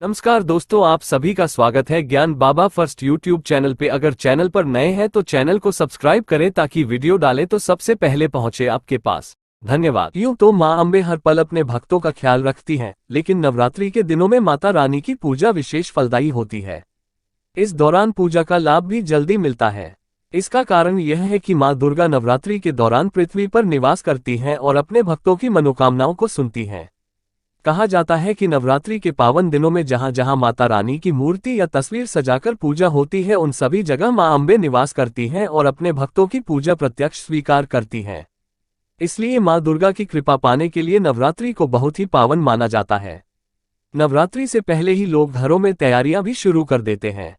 नमस्कार दोस्तों, आप सभी का स्वागत है ज्ञान बाबा फर्स्ट यूट्यूब चैनल पे। अगर चैनल पर नए हैं तो चैनल को सब्सक्राइब करें ताकि वीडियो डालें तो सबसे पहले पहुंचे आपके पास। धन्यवाद। यूं तो मां अम्बे हर पल अपने भक्तों का ख्याल रखती हैं, लेकिन नवरात्रि के दिनों में माता रानी की पूजा विशेष फलदायी होती है। इस दौरान पूजा का लाभ भी जल्दी मिलता है। इसका कारण यह है कि मां दुर्गा नवरात्रि के दौरान पृथ्वी पर निवास करती हैं और अपने भक्तों की मनोकामनाओं को सुनती हैं। कहा जाता है कि नवरात्रि के पावन दिनों में जहां जहां माता रानी की मूर्ति या तस्वीर सजाकर पूजा होती है, उन सभी जगह मां अम्बे निवास करती हैं और अपने भक्तों की पूजा प्रत्यक्ष स्वीकार करती हैं। इसलिए मां दुर्गा की कृपा पाने के लिए नवरात्रि को बहुत ही पावन माना जाता है। नवरात्रि से पहले ही लोग घरों में तैयारियां भी शुरू कर देते हैं।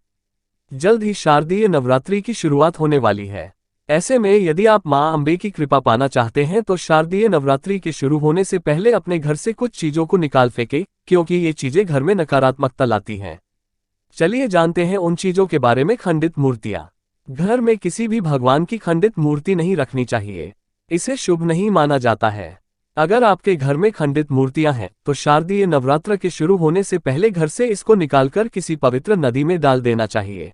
जल्द ही शारदीय नवरात्रि की शुरुआत होने वाली है। ऐसे में यदि आप मां अम्बे की कृपा पाना चाहते हैं तो शारदीय नवरात्रि के शुरू होने से पहले अपने घर से कुछ चीजों को निकाल फेंकें, क्योंकि ये चीजें घर में नकारात्मकता लाती हैं। चलिए जानते हैं उन चीजों के बारे में। खंडित मूर्तियां। घर में किसी भी भगवान की खंडित मूर्ति नहीं रखनी चाहिए। इसे शुभ नहीं माना जाता है। अगर आपके घर में खंडित मूर्तियां हैं तो शारदीय नवरात्र के शुरू होने से पहले घर से इसको निकालकर किसी पवित्र नदी में डाल देना चाहिए।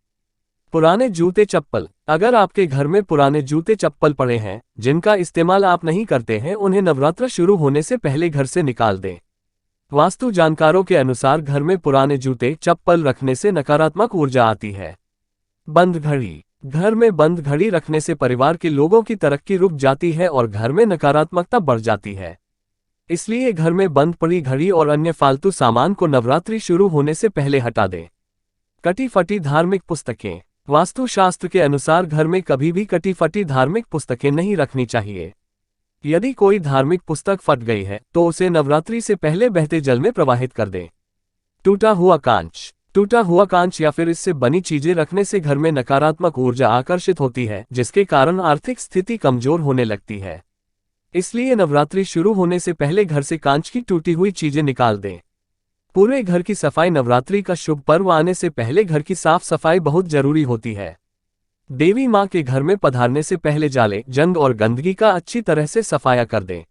पुराने जूते चप्पल। अगर आपके घर में पुराने जूते चप्पल पड़े हैं जिनका इस्तेमाल आप नहीं करते हैं, उन्हें नवरात्र शुरू होने से पहले घर से निकाल दें। वास्तु जानकारों के अनुसार घर में पुराने जूते चप्पल रखने से नकारात्मक ऊर्जा आती है। बंद घड़ी। घर में बंद घड़ी रखने से परिवार के लोगों की तरक्की रुक जाती है और घर में नकारात्मकता बढ़ जाती है। इसलिए घर में बंद पड़ी घड़ी और अन्य फालतू सामान को नवरात्रि शुरू होने से पहले हटा दें। कटी फटी धार्मिक पुस्तकें। वास्तुशास्त्र के अनुसार घर में कभी भी कटी फटी धार्मिक पुस्तकें नहीं रखनी चाहिए। यदि कोई धार्मिक पुस्तक फट गई है तो उसे नवरात्रि से पहले बहते जल में प्रवाहित कर दें। टूटा हुआ कांच। टूटा हुआ कांच या फिर इससे बनी चीजें रखने से घर में नकारात्मक ऊर्जा आकर्षित होती है, जिसके कारण आर्थिक स्थिति कमजोर होने लगती है। इसलिए नवरात्रि शुरू होने से पहले घर से कांच की टूटी हुई चीजें निकाल दें। पूरे घर की सफाई। नवरात्रि का शुभ पर्व आने से पहले घर की साफ सफाई बहुत जरूरी होती है। देवी मां के घर में पधारने से पहले जाले, जंग और गंदगी का अच्छी तरह से सफाया कर दें।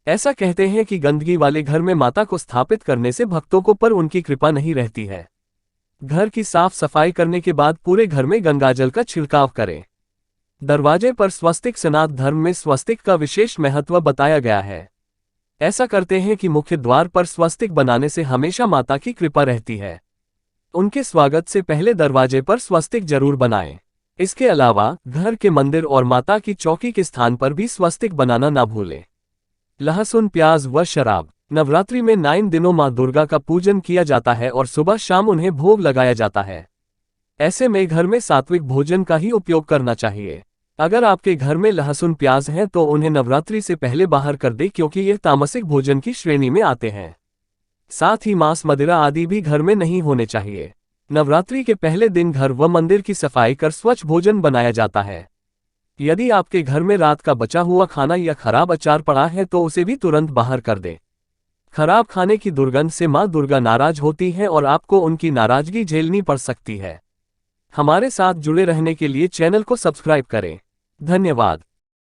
ऐसा कहते हैं कि गंदगी वाले घर में माता को स्थापित करने से भक्तों को पर उनकी कृपा नहीं रहती है। घर की साफ सफाई करने के बाद पूरे घर में गंगाजल का छिड़काव करें। दरवाजे पर स्वस्तिक। सनातन धर्म में स्वस्तिक का विशेष महत्व बताया गया है। ऐसा करते हैं कि मुख्य द्वार पर स्वस्तिक बनाने से हमेशा माता की कृपा रहती है। उनके स्वागत से पहले दरवाजे पर स्वस्तिक जरूर बनाएं। इसके अलावा घर के मंदिर और माता की चौकी के स्थान पर भी स्वस्तिक बनाना ना भूलें। लहसुन, प्याज व शराब। नवरात्रि में 9 दिनों मां दुर्गा का पूजन किया जाता है और सुबह शाम उन्हें भोग लगाया जाता है। ऐसे में घर में सात्विक भोजन का ही उपयोग करना चाहिए। अगर आपके घर में लहसुन प्याज हैं तो उन्हें नवरात्रि से पहले बाहर कर दें, क्योंकि ये तामसिक भोजन की श्रेणी में आते हैं। साथ ही मांस, मदिरा आदि भी घर में नहीं होने चाहिए। नवरात्रि के पहले दिन घर व मंदिर की सफाई कर स्वच्छ भोजन बनाया जाता है। यदि आपके घर में रात का बचा हुआ खाना या खराब अचार पड़ा है तो उसे भी तुरंत बाहर कर दें। खराब खाने की दुर्गंध से मां दुर्गा नाराज होती है और आपको उनकी नाराजगी झेलनी पड़ सकती है। हमारे साथ जुड़े रहने के लिए चैनल को सब्सक्राइब करें। धन्यवाद।